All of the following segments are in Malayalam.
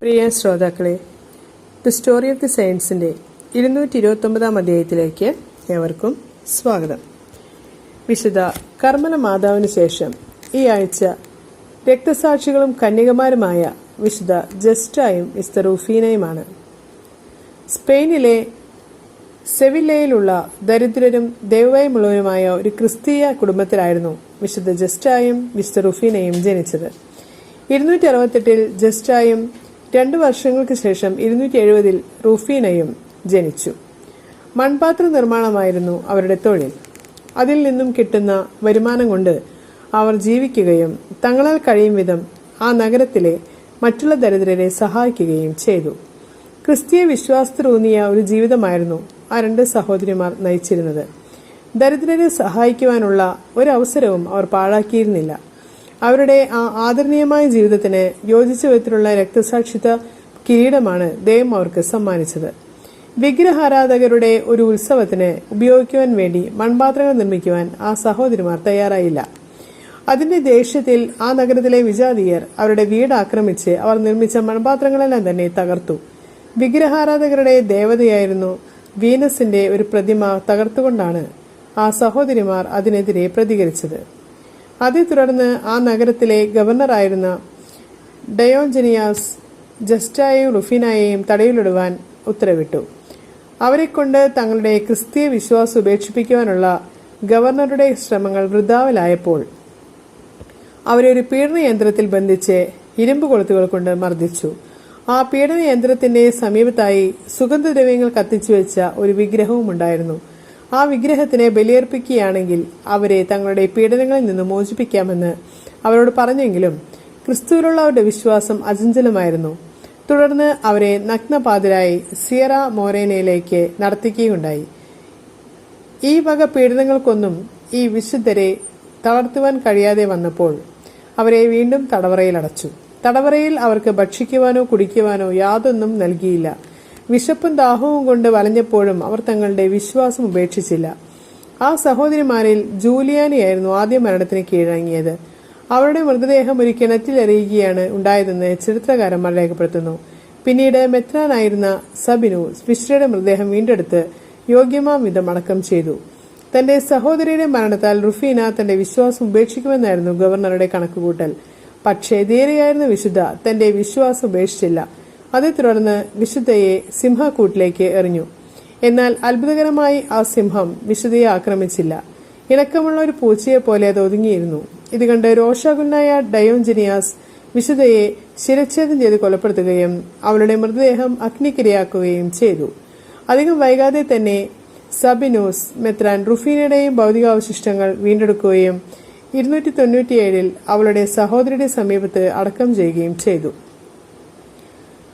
പ്രിയ ശ്രോതാക്കളെ, ദി സ്റ്റോറി ഓഫ് ദി സയൻസിന്റെ 229 അധ്യായത്തിലേക്ക് ഏവർക്കും സ്വാഗതം. വിശുദ്ധ കർമ്മല മാതാവിന് ശേഷം ഈ ആഴ്ച രക്തസാക്ഷികളും കന്യകമാരുമായ വിശുദ്ധ ജസ്റ്റായും വിശുദ്ധ റൂഫീനയുമാണ്. സ്പെയിനിലെ സെവില്ലയിലുള്ള ദരിദ്രരും ദൈവഭയമുള്ളവരുമായ ഒരു ക്രിസ്തീയ കുടുംബത്തിലായിരുന്നു വിശുദ്ധ ജസ്റ്റായും വിശുദ്ധ റൂഫീനയും ജനിച്ചത്. 268 ജസ്റ്റായും 2 വർഷങ്ങൾക്ക് ശേഷം 270 റൂഫീനയും ജനിച്ചു. മൺപാത്ര നിർമ്മാണമായിരുന്നു അവരുടെ തൊഴിൽ. അതിൽ നിന്നും കിട്ടുന്ന വരുമാനം കൊണ്ട് അവർ ജീവിക്കുകയും തങ്ങളാൽ കഴിയും വിധം ആ നഗരത്തിലെ മറ്റുള്ള ദരിദ്രരെ സഹായിക്കുകയും ചെയ്തു. ക്രിസ്തീയ വിശ്വാസത്തിലൂന്നിയ ഒരു ജീവിതമായിരുന്നു ആ 2 സഹോദരിമാർ നയിച്ചിരുന്നത്. ദരിദ്രരെ സഹായിക്കുവാനുള്ള ഒരവസരവും അവർ പാഴാക്കിയിരുന്നില്ല. അവരുടെ ആ ആദരണീയമായ ജീവിതത്തിന് യോജിച്ച വിധത്തിലുള്ള രക്തസാക്ഷിത്വ കിരീടമാണ് ദൈവം അവർക്ക് സമ്മാനിച്ചത്. വിഗ്രഹാരാധകരുടെ ഒരു ഉത്സവത്തിന് ഉപയോഗിക്കുവാൻ വേണ്ടി മൺപാത്രങ്ങൾ നിർമ്മിക്കുവാൻ ആ സഹോദരിമാർ തയ്യാറായില്ല. അതിന്റെ ദേഷ്യത്തിൽ ആ നഗരത്തിലെ വിജാതീയർ അവരുടെ വീട് ആക്രമിച്ച് അവർ നിർമ്മിച്ച മൺപാത്രങ്ങളെല്ലാം തന്നെ തകർത്തു. വിഗ്രഹാരാധകരുടെ ദേവതയായിരുന്നു വീനസിന്റെ ഒരു പ്രതിമ തകർത്തുകൊണ്ടാണ് ആ സഹോദരിമാർ അതിനെതിരെ പ്രതികരിച്ചത്. അതേ തുടർന്ന് ആ നഗരത്തിലെ ഗവർണറായിരുന്ന ഡയോജനിയാസ് ജസ്റ്റായെയും റുഫീനയെയും തടവിലിടുവാൻ ഉത്തരവിട്ടു. അവരെക്കൊണ്ട് തങ്ങളുടെ ക്രിസ്തീയ വിശ്വാസം ഉപേക്ഷിപ്പിക്കുവാനുള്ള ഗവർണറുടെ ശ്രമങ്ങൾ വൃഥാവിലായപ്പോൾ അവരെ ഒരു പീഡന യന്ത്രത്തിൽ ബന്ധിച്ച് ഇരുമ്പ് കൊളുത്തുകൾ കൊണ്ട് മർദ്ദിച്ചു. ആ പീഡന യന്ത്രത്തിന്റെ സമീപത്തായി സുഗന്ധദ്രവ്യങ്ങൾ കത്തിച്ചു വെച്ച ഒരു വിഗ്രഹവും ഉണ്ടായിരുന്നു. ആ വിഗ്രഹത്തിനെ ബലിയർപ്പിക്കുകയാണെങ്കിൽ അവരെ തങ്ങളുടെ പീഡനങ്ങളിൽ നിന്ന് മോചിപ്പിക്കാമെന്ന് അവരോട് പറഞ്ഞെങ്കിലും ക്രിസ്തുവിലുള്ള അവരുടെ വിശ്വാസം അചഞ്ചലമായിരുന്നു. തുടർന്ന് അവരെ നഗ്നപാതരായി സിയറ മോറേനയിലേക്ക് നടത്തിക്കുകയുണ്ടായി. ഈ വക പീഡനങ്ങൾക്കൊന്നും ഈ വിശുദ്ധരെ തളർത്തുവാൻ കഴിയാതെ വന്നപ്പോൾ അവരെ വീണ്ടും തടവറയിലടച്ചു. തടവറയിൽ അവർക്ക് ഭക്ഷിക്കുവാനോ കുടിക്കുവാനോ യാതൊന്നും നൽകിയില്ല. വിശപ്പും ദാഹവും കൊണ്ട് വലഞ്ഞപ്പോഴും അവർ തങ്ങളുടെ വിശ്വാസം ഉപേക്ഷിച്ചില്ല. ആ സഹോദരിമാരിൽ ജൂലിയാനിയായിരുന്നു ആദ്യ മരണത്തിന് കീഴടങ്ങിയത്. അവരുടെ മൃതദേഹം ഒരു കിണറ്റിലെറിയുകയാണ് ഉണ്ടായതെന്ന് ചരിത്രകാരന്മാർ രേഖപ്പെടുത്തുന്നു. പിന്നീട് മെത്രാനായിരുന്ന സബിനൂസ് വിശ്രയുടെ മൃതദേഹം വീണ്ടെടുത്ത് യോഗ്യമാം വിധം അടക്കം ചെയ്തു. തന്റെ സഹോദരിയുടെ മരണത്താൽ റുഫീന തന്റെ വിശ്വാസം ഉപേക്ഷിക്കുമെന്നായിരുന്നു ഗവർണറുടെ കണക്കുകൂട്ടൽ. പക്ഷേ ധീരയായിരുന്ന വിശുദ്ധ തന്റെ വിശ്വാസം ഉപേക്ഷിച്ചില്ല. അതേ തുടർന്ന് വിശുദ്ധയെ സിംഹക്കൂട്ടിലേക്ക് എറിഞ്ഞു. എന്നാൽ അത്ഭുതകരമായി ആ സിംഹം വിശുദ്ധയെ ആക്രമിച്ചില്ല. ഇണക്കമുള്ള ഒരു പൂച്ചയെ പോലെ അത് ഒതുങ്ങിയിരുന്നു. ഇത് കണ്ട് രോഷാകുലനായ ഡയോജനിയാസ് വിശുദ്ധയെ ശിരച്ഛേദം ചെയ്ത് കൊലപ്പെടുത്തുകയും അവളുടെ മൃതദേഹം അഗ്നിക്കിരയാക്കുകയും ചെയ്തു. അധികം വൈകാതെ തന്നെ സബിനൂസ് മെത്രാൻ റുഫീനയുടെയും ഭൗതികാവശിഷ്ടങ്ങൾ വീണ്ടെടുക്കുകയും 297 അവളുടെ സഹോദരിയുടെ സമീപത്ത് അടക്കം ചെയ്യുകയും ചെയ്തു.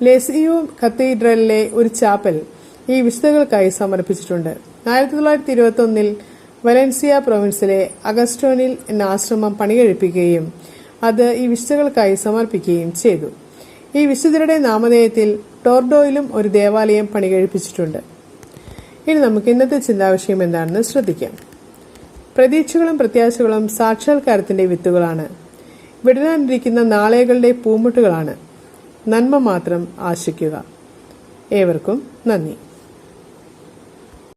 ലെസിയോ കത്തീഡ്രലിലെ ഒരു ചാപ്പൽ ഈ വിശുദ്ധകൾക്കായി സമർപ്പിച്ചിട്ടുണ്ട്. 1921 വലൻസിയ പ്രൊവിൻസിലെ അഗസ്റ്റോനിൽ എന്ന ആശ്രമം പണികഴിപ്പിക്കുകയും അത് ഈ വിശുദ്ധകൾക്കായി സമർപ്പിക്കുകയും ചെയ്തു. ഈ വിശുദ്ധരുടെ നാമധേയത്തിൽ ടോർഡോയിലും ഒരു ദേവാലയം പണികഴിപ്പിച്ചിട്ടുണ്ട്. ഇനി നമുക്ക് ഇന്നത്തെ ചിന്താവിഷയം എന്താണെന്ന് ശ്രദ്ധിക്കാം. പ്രതീക്ഷകളും പ്രത്യാശകളും സാക്ഷാത്കാരത്തിന്റെ വിത്തുകളാണ്. വിടരാനിരിക്കുന്ന നാളെകളുടെ പൂമുട്ടുകളാണ്. നന്മ മാത്രം ആശിക്കുക. ഏവർക്കും നന്ദി.